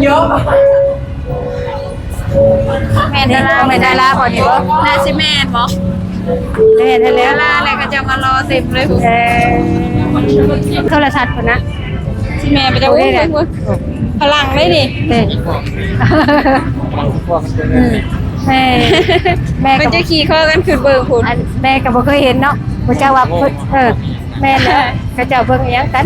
เยอะแม่ดาราแม่ดาราพอดีบ่น่าสิแม่นบ่ แม่ได้แล้ว ดาราอะไรก็จะมารอเต็มเลยคุณ โทรทัศน์คนนะ สิแม่ไปจะอุ้ยคุณพลังได้ดิ เด็แม่แม่ มันจะขี่ข้อกันขึ้นเบิ่งคุณ แม่ก็บ่เคยเห็นเนาะบ่เจ้าว่าแม่แล้วก็เจ้าเบิ่งหยังกัน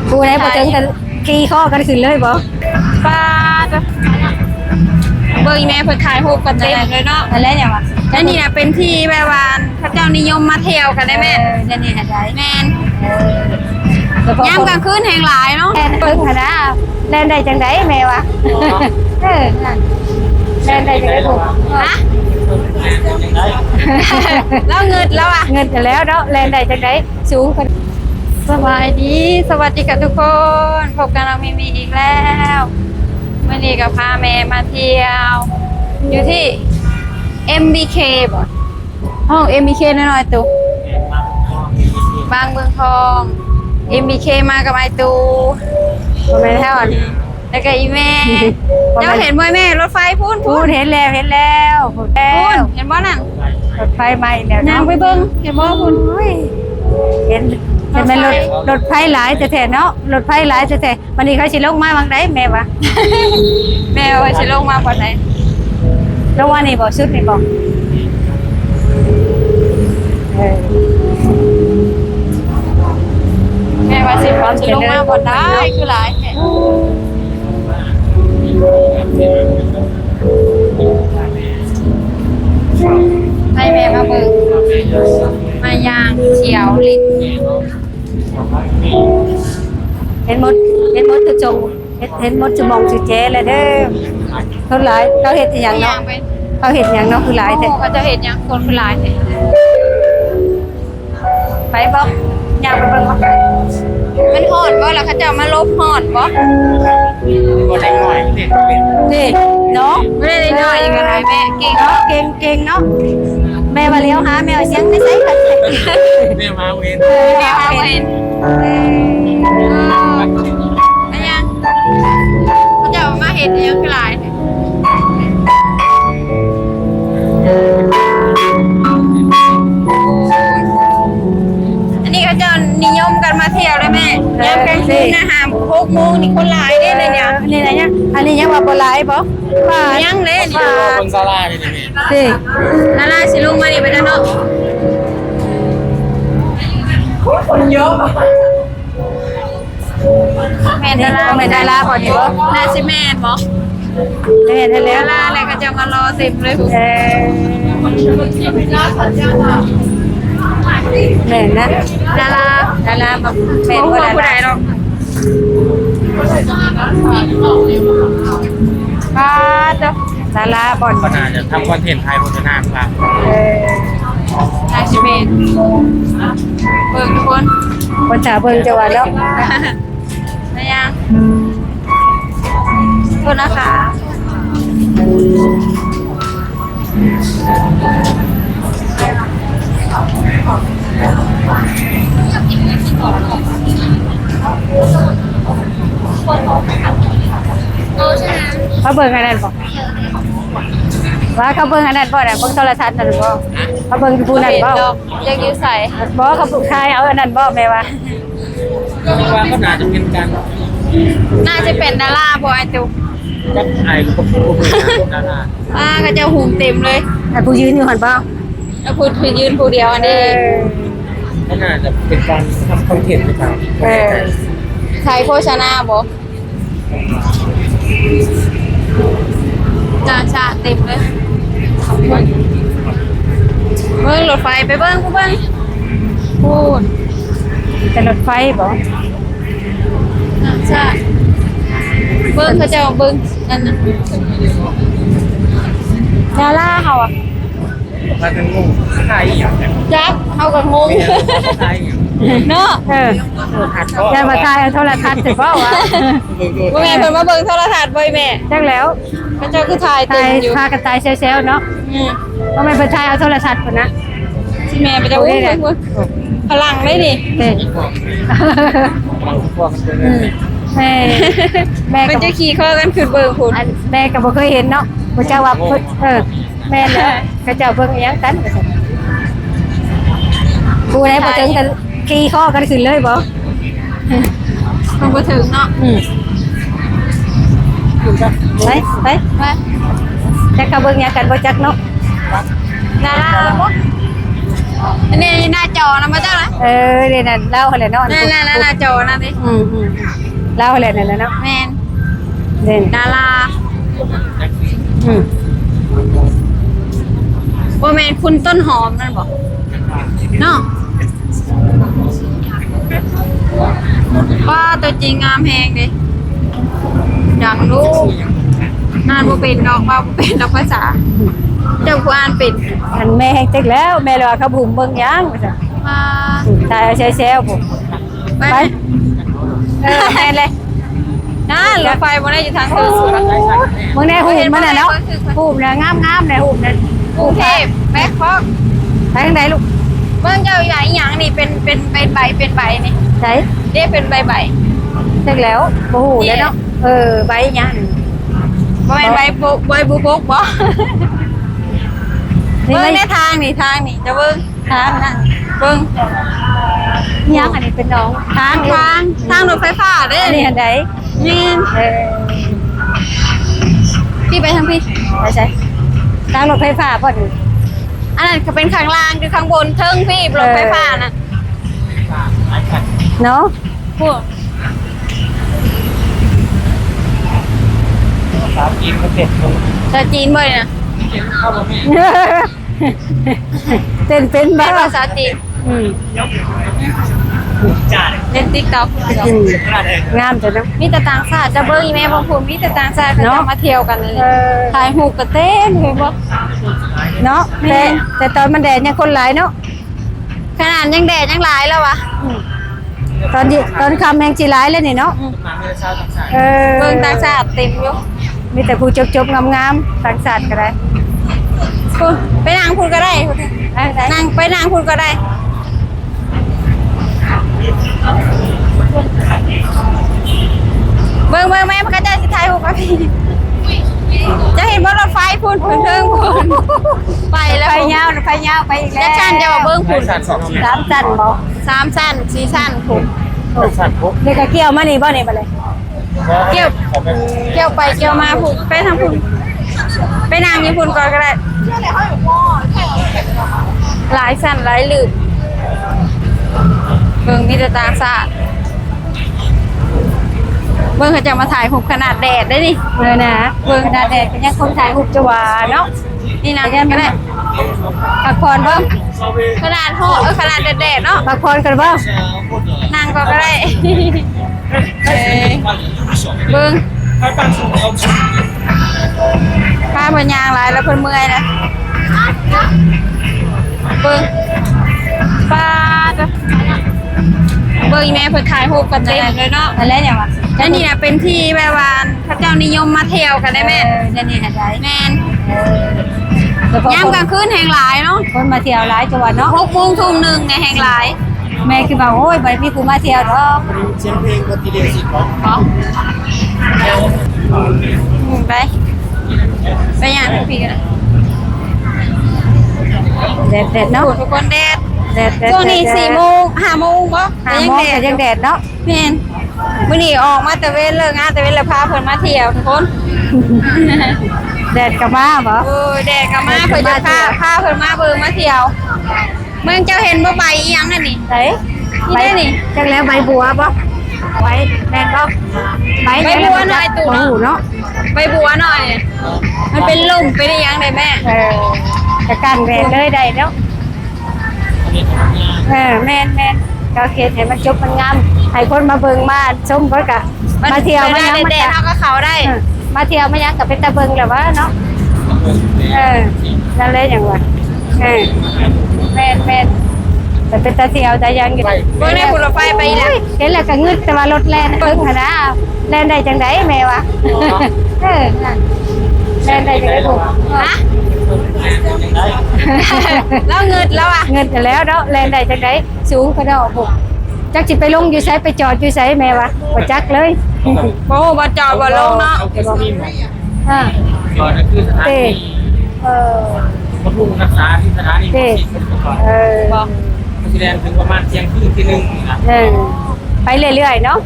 ผู้ใดบ่ถึงกันขี่ข้อกันขึ้นเลยบ่ ป้าจ้ะเบิ่งแม่เพิ่นถ่ายรูปกันเต็มเลยเนาะ อันแล้วหยังวะ แล้วนี่น่ะเป็นที่แบบว่าพระเจ้านิยมมาเที่ยวกันได้แม่ นั่นนี่อันใด แม่นยามกลางคืนแห่งหลายเนาะ แม่เบิ่งหั่นนะแล่นได้จังได๋แม่วะนั่นแล่นได้จังได๋ถูก ฮะแล้วเงินแล้วอ่ะ เงินกันแล้วเนาะแล่นได้จังได๋สูงกัน สบายดี สวัสดีกับทุกคนพบกันเรามีอีกแล้วเมื่อนี้กับพาแม่มาเที่ยว อยู่ที่ MBK บ่ห้อง MBK น้อยๆตุ๊บางเมืองทอง MBK มากับไอตูบ่แม่นแท้อ่ะแล้วก็อีแม่เจ้าเห็นบ่แม่รถไฟพูน พูดเห็นแล้วพูดแล้ พู วน เห็นบ่นั่น รถไฟใหม่แล้ว ย่างไปเบิ่งเห็นบ่พูน เห็นเป็นรถไฟหลายแท้ๆเนาะรถไฟหลายแท้ๆวันนี้เขาสิลงมาบางใดแม่วะ แม่ว่าสิลงมาบ่ไหน ลงว่านี่บ่ชุดนี่บ่แม่ว่าสิพร้อมสิลงมาบ่ได้คือหลายแท้ให้แม่มาเบิ่งมาย่างเฉียวลิ้น เห็นหมดทุกจงเห็นหมดจุมองจุเจแล้วเด้อเขาหลายเขาเฮ็ดอีหยังเนาะ ไป เขาเฮ็ดหยังเนาะคือหลายแท้ เขาจะเห็นยังคนคือหลายแท้ ไปบ่ย่างไปเบิ่งบ่ มันฮ้อนบ่แล้วเขาจะมาลบฮ้อนบ่ ก็ได้หน่อยเด็กเป็น นี่เนาะ ไม่ได้น้อยอีกอะไรแม่เก่ง เนาะเก่งเนาะแม่ว่าเลี้ยวหาแม่ว่าเสียงไม่ใส่กัน แม่มาเวน แม่มาเห็นอะไรยังเขาจะมาเห็นยังคือหลายอันนี้เขาจะนิยมกันมาเที่ยวเลยแม่ยามกลางคืนนะหาม6 โมงนี่คนหลายได้เลยเนี่ย นี่นะเนี่ยอันนี้ยังว่าบ่หลายบ่ว่า ยังเลยนี่ คนซาร่าเลยนี่ สิ นาราสิลุงมานี่ไปจ้ะเนาะ คนเยอะ แม่ดารา แม่ดาราพอดีบ่ น่าสิแม่นบ่ แม่ได้แล้ว ดาราอะไรก็จะมารอเต็มเลย แม่นะ ดารา ดาราแบบ เป็ เป็น น ผู้ ว่า ใดหรอกป้าจ้ะ ดาราบ่อน ก็น่าจะทำคอนเทนต์ไทยโฆษณาครับ นาชิเมนเบิ่งทุกคน คนถาเบิ่งจังหวัดแล้ว นะยังโทษนะคะเขาเบิ่งอันนั้นบ่ว่าเขาเบิ่งอันนั้นบ่น่ะเบิ่งโทรทัศน์นั่นบ่เขาเบิ่งผู้นั้นบ่ ยังยืดใส่ บ่เขาผู้ชายเอาอันนั้นบ่แม่ว่า คิดว่าก็น่าจะเป็นการ น่าจะเป็นดาราบอยตุก กับไอ้กับผู้บริหารดารา ป้าก็จะหุมเต็มเลย ให้ผู้ยืนอยู่หั่นบ่ แล้วพูดคือยืนผู้เดียวอันนี้ ก็น่าจะเป็นการทำคอนเทนต์นะครับ ใครโฆษณาบอกจ่าชาเต็มเลยเบิ้งรถไฟไปเบิ้งเบิ้งพูด เป็นรถไฟบ่ จ่าชาเบิ้งเขาจะเบิ้งนั่นน่ะ ดาราเฮาอ่ะ พากันงงขายอย่างเนี่ย จักเขากับงง ขายอย่าง เนาะ หัดก็ แกมาถ่ายเอาโทรทัศน์สิบ่วะ ว่าแม่เพิ่นมาเบิ้งโทรทัศน์บ่อยแม่ จังแล้ว เขาเจ้าคือถ่ายเต็ ตาม ย อยู่ พากันตายเซลล์เนาะ บ่แม่นเพิ่นถ่ายเอาโทรทัศน์พุ่นนะ ที่แม่ไปจะอุ้ยพลังเลยดิ เด้ พวกกันเป็น แม่แม่ มัน ก็ จะขี่ข้อกันขึ้นเบิ่งพุ่น อันแม่ก็บ่เคยเห็นเนาะบ่เจ้าว่าเพิ่นแม่เนาะเขาเจ้าเบิ่งอิหยังกันว่าซั่นผู้ใดบ่ถึงกันขี่ข้อกันขึ้นเลยบ่ มันบ่ถึงเนาะ ไปไป ไป จักเขาเบิ่งหยังกันบ่จักเนาะ ดาราบ่อันนี้หน้าจอนะมาจ้านะ เดี๋ยวนั้นเล่าหั่นแหละเนาะ นั่นหน้าจอนะดิ เล่าหั่นแหละนั่นแหละเนาะ แม่น เด่น ดารา อืม บ่แม่นคุณต้นหอมนั่นบ่เนาะป้าตัวจริงงามแฮงดิดังลูกนานบ่เป็นดอกว่าบ่เป็นดอกภาษาเจ้าผู้อ่านเป็น อันแม่แฮงเต็กแล้วแม่เลยว่าเขาบุ่มเบิ่งหยังว่าซั่น มา ตายเอาแซวๆผม ไป ไปแม่นเลย นั่นรถไฟบ่ได้อยู่ทางเทิงสุด มึงได้หูมันน่ะเนาะหูน่ะงามๆน่ะหูน่ะ กรุงเทพแบงคอก ไปทางไหนลูก เบิ่งเจ้าอย่างอีหยังนี่เป็นใบนี่ ไส เด้เป็นใบ เต็กแล้วบ่หูเด้อเนาะใบหยัง บ่แม่นใบบุบกบ่ นี่ เบิ่ง ไม่ ในทางนี่จะเบิ่ง ทางนั่น เบิ่ง หยังอันนี้เป็นน้องทาง ทางรถไฟฟ้าเด้ อันนี้อันใด นี่พี่ไปทางพี่ ไปใช่ทางรถไฟฟ้าบ่นี่ อันนั้นก็เป็นข้างล่างคือข้างบนเทิงพี่รถไฟฟ้าน่ะ เนาะ พวก สามกินก็เผ็ดลง ชาวจีนบ่เนี่ย เข้ามาไม่ เต้นเป็น เป็ บ่ นภาษาจีน อืม จ่า เล่น TikTok อืม ขนาดเอง งามจังเนาะ มีแต่ต่างชาติจะเบิ่งอีแม่บางคนมีแต่ต่างชาติเขาจะมาเที่ยวกันเลย ถ่ายรูปก็เต้นเห็นบ่ เนาะแต่ตอนมันแดดเนี่ยคนหลายเนาะ ขนาดยังแดดยังหลายแล้ววะ ตอนคำแมงจีร้ายเลยนี่เนาะ มาเมื่อเช้าต่างชาติ เบิ่งต่างชาติเต็มอยู่ มีแต่ผู้จบๆงามๆต่างชาติก็ได้ คุณไปนั่งคุณก็ได้คุณนั่งไปนั่งคุณก็ได้เบิ่งแม่มันก็จะสิถ่ายรูปกับพี่จะเห็นว่ารถไฟพุ่นเทิงพุ่นไปแล้ว ไปยาวไปอีกแล้ว จะชันจะว่าเบิ่งพุ่น สั่นสองชิ้น สามสั้นบ่ 3ชั้น4ชั้นพุ่น สั่นปุ๊บ นี่ก็เกี่ยวมานี่บ่นี่บ่เลย เกี่ยวไปเกี่ยวมาพุ่นไปทางพุ่นไปนั่งอยู่พุ่นก่อนก็ได้หลายชั้นหลายลืบเบิ่งมีแต่ต่างชาติเบิ่งเขาจะมาถ่ายรูปขนาดแดดได้นี่ นะเบิ่งหน้าแดดก็ยังคนถ่ายรูปจะว่าเนาะ นี่นะก็ได้ พักผ่อนบ่ ขนาดห่อขนาดแดดๆเนาะ พักผ่อนกันบ่ นั่งก็ได้เบิ่งพาเพิ่นย่างหลายแล้วเพิ่นเมื่อยนะเบิ่งป้าจ้ะเบิ่งอีแม่เพิ่นถ่ายรูปกันเต็มเลยเนาะ นั่นแหละเนี่ยว่ะ แล้วนี่นะเป็นที่แบบว่าพระเจ้านิยมมาเที่ยวกันได้แม่ นี่อันใด แม่นยามกลางคืนแห่งหลายเนาะ คนมาเที่ยวหลายจังหวัดเนาะ 6 โมงทุ่มหนึ่งในแห่งหลาย แม่คือว่าโอ้ยบ่ได้มีผู้มาเที่ยวดอก เชียงเพลงปฏิเดียสิบของ อ๋อไปอย่างพี่กันนะ แดดเนาะ ทุกคนแดด แดด ช่วงนี้4 โมง5 โมงบ่ 5 โมงก็ยังแดดเนาะ แม่นมื้อนี้ออกมาแต่เว้นเลิกงานแต่เว้นแล้วพาเพิ่นมาเที่ยวทุกคน แดดก็มาบ่ โอ้ยแดดก็มาเพิ่นจะพาเพิ่นมาเบิ่งมาเที่ยวเมืองเจ้าเห็นบ่ใบอีหยังนั่นนี่ ไหน นี่ได้นี่ จังแล้วใบบัวบ่ใบแม่นบ่ใบ ใบบัวหน่อยตู่เนาะ เนาะ ใบบัวหน่อย มันเป็นลมเป็นอีหยังได้แม่ จะกันแดดเลยได้เนาะแม่นก็เฮ็ดให้มันจบมันงามให้คนมาเบิ่งมาชมเพิ่นก็มาเที่ยวมาหยัง แดดๆเฮาก็เข้าได้ มาเที่ยวมาหยังก็เป็นตาเบิ่งแล้วว่าเนาะนั่นเลยอย่างว่าแม่นแต่เป็นตาเที่ยวแต่ยังอยู่ เบิ่งในภูรถไฟไปอีแล้ว เห็นแล้วก็งึดแต่ว่ารถแล่นเบิ่งหั่นนะแล่นได้จังได๋แม่วะนั่นแล่นได้จังได๋ลูก ฮะแล้วเงินแล้วอ่ะ เงินแล้วเนาะแล่นได้จังได๋สูงกระดอกบุกจักสิไปลงอยู่ไสไปจอดอยู่ไสแม่วะบ่จักเลย โอ้บ่จอดบ่ลงเนาะ เอาแค่ที่หมด อ่า จอดนั่นคือสถานี เออบ ำรุงรักษาที่สถานีบำรุงก่อน เออ บ่ มันแสดงถึงประมาณเที่ยงคืนที่หนึ่งนะ เออไปเรื่อยๆเนาะ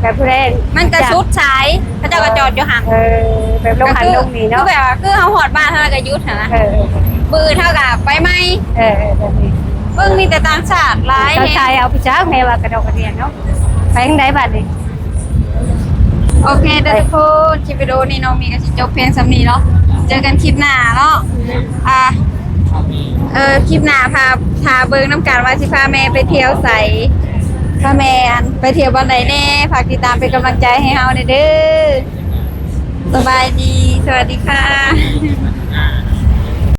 แบบผู้ใด มันกระชุดสายเขาเจ้าก็จอดอยู่หัน เออแบบลงหันลงนี่เนาะ คือแบบว่าคือเฮาฮอดบ้านเฮาก็หยุดหั่นนะ เออ ปืนเท่ากับไปไหม เออแบบนี้ เบิ่งมีแต่ต่างชาติหลาย เรา แฮะ ชายเอาไปจ้าแม่ว่ากระดกกระเดียนเนาะไปทางใดบัดนี้ โอเคเด้อทุกคนคลิปวิดีโอนี้น้องมีก็สิจบเพียงสำนี้เนาะเจอกันคลิปหน้าเนาะคลิปหน้าพาเบิ่งน้ำกันว่าสิพาแม่ไปเที่ยวใสพาแม่อันไปเที่ยวบ้านใดแน่ฝากติดตามเป็นกำลังใจให้เฮาเด้อสบายดีสวัสดีค่ะ